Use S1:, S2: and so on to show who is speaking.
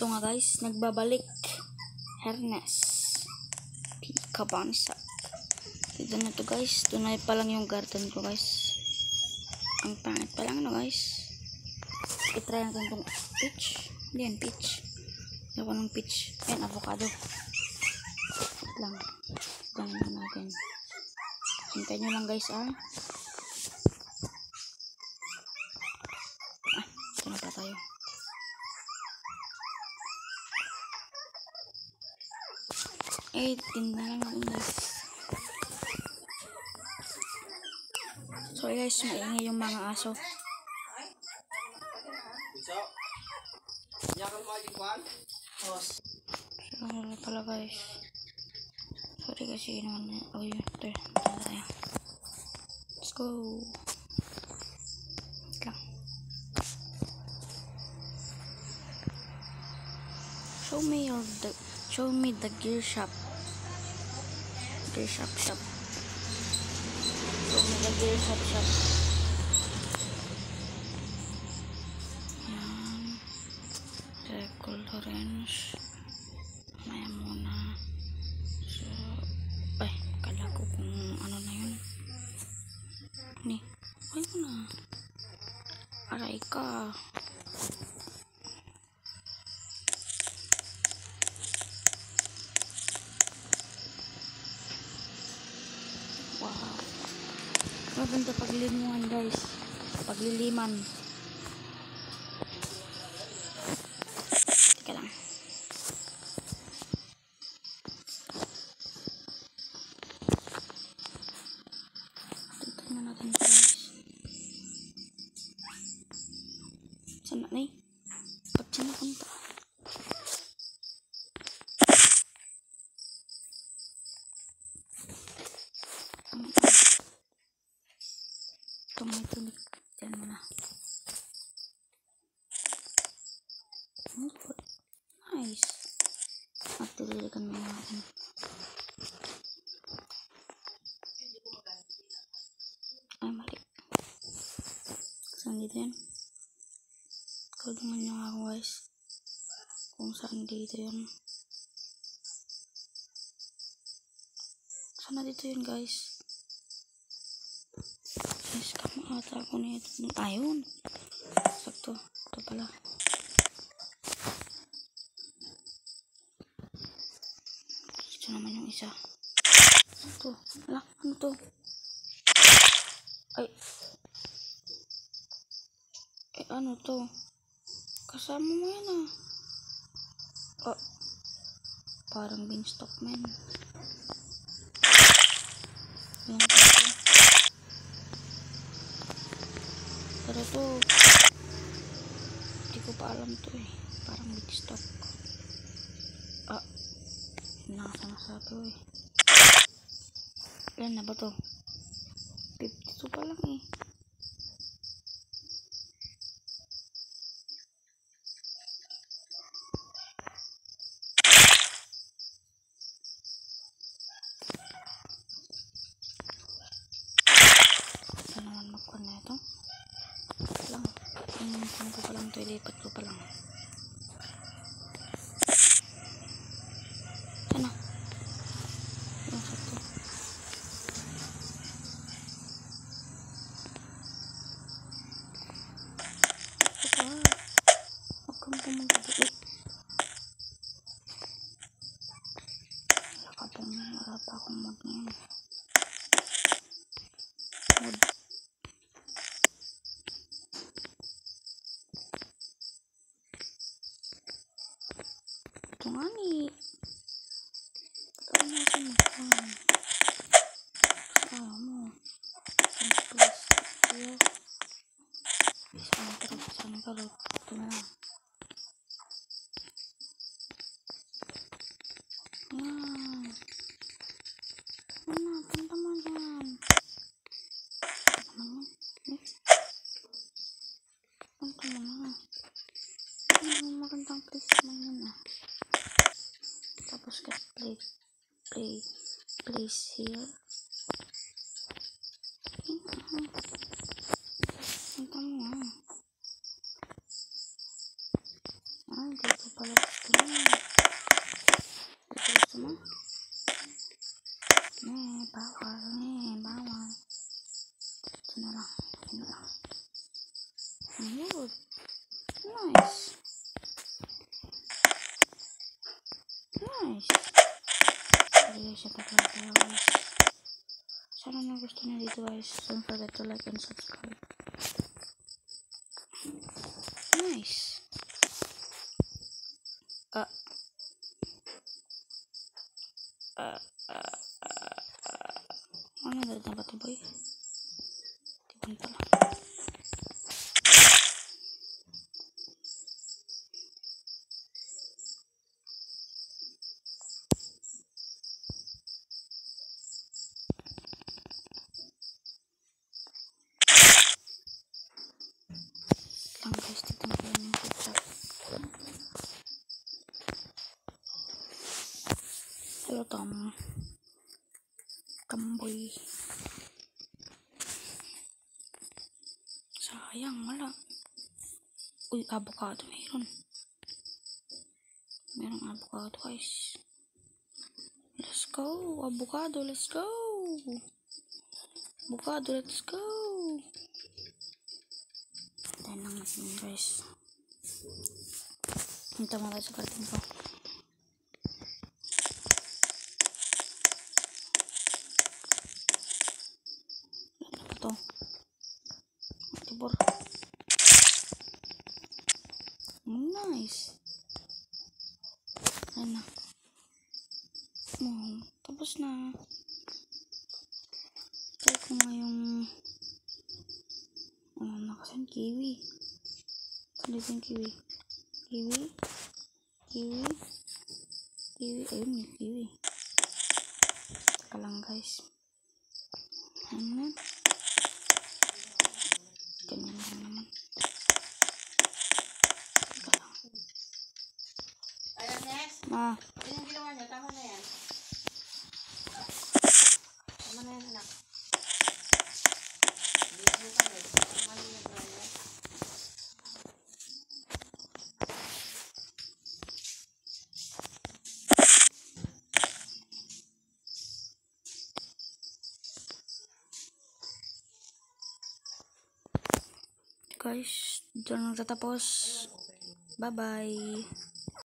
S1: So nga guys, nagbabalik Hernes Pikabansa. Ito na to guys, tunay pa lang yung garden ko guys. Ang pangit pa lang no guys. I-try natin itong peach. Hindi yan peach. Ako ng peach. Ayan, avocado. Wait lang. Ganyan natin. Hintayin nyo lang guys ah. Ito na pa tayo. Tinda lang natin guys. Sorry guys, maingay yung mga aso. So pala guys. Sorry kasi naman. Oh yun, ito tayo. Let's go. Wait lang. Show me the gear shop. Gear shop. Show me the gear shop. Yan. Gold orange. Maya muna. So, ay, kala ko kung ano na yun. Ni, ay mo na. Aray ka. Wow. Maganda pagliliman guys. Pagliliman. Teka lang. Tignan natin guys. Sana na eh. Ba't siya napunta? Tumitik dyan muna. Nice. At tililikan mo natin. Ay mali. Saan dito yan? Kalungan nyo nga guys kung saan dito yun. Sana dito yun guys. Scam ata ako nito. Ayun. Sakto. Ito pala. Ito naman yung isa. Ito. Ala, ano to? Ay. Ano to? Kasama mo yan ah. Oh. Parang beanstalk man. Ayan ito. Pero to, hindi ko pa alam to eh. Parang beanstalk. Nakasanasabi eh. Ilan na ba to? 52 pa lang eh. Ito naman magkuhan na ito. Lang. Saan ko pa lang ito. Ilipat ko pa lang. Sana. Yung sakto. Huwag kang pumunta. Wala ka pong marap akong mod na yun. Mod. Ito nga ni. Ito nga sa magpan. Kasama mo. Isang plastic here. Isang karot. Ito na lang. Yan. Ano, punta mo dyan. Punta mo yan. Punta mo na. Ano, magandang place man yun ah. Tapos ka place here. Punta mo ah. Dito pala. dito guys. Don't forget to like and subscribe. Nice. Ano na ba ito boy? Tiban pala. Lang guys, tignan ko lang yung ketchup. Hello Tom. Kamboy. Sayang, wala. Uy, avocado meron. Merong avocado guys. Let's go. Avocado, let's go. Avocado, let's go. Tayo lang natin guys. Hinta mo tayo sa karton ko. Ano ba ito? Tibor. Nice. Ayan na. Oh, tapos na. Try ko nga yung nakasan kiwi. Saan dito yung kiwi? Kiwi. Ayun may kiwi. Taka lang guys. Ano? Ganyan lang naman. Taka lang. Ma.
S2: Yung ginawa niya, tama na yan. Tama na yan, anak. Hindi mo kami. Tama na yan, Brian.
S1: Guys, dyan nagtatapos. Bye-bye.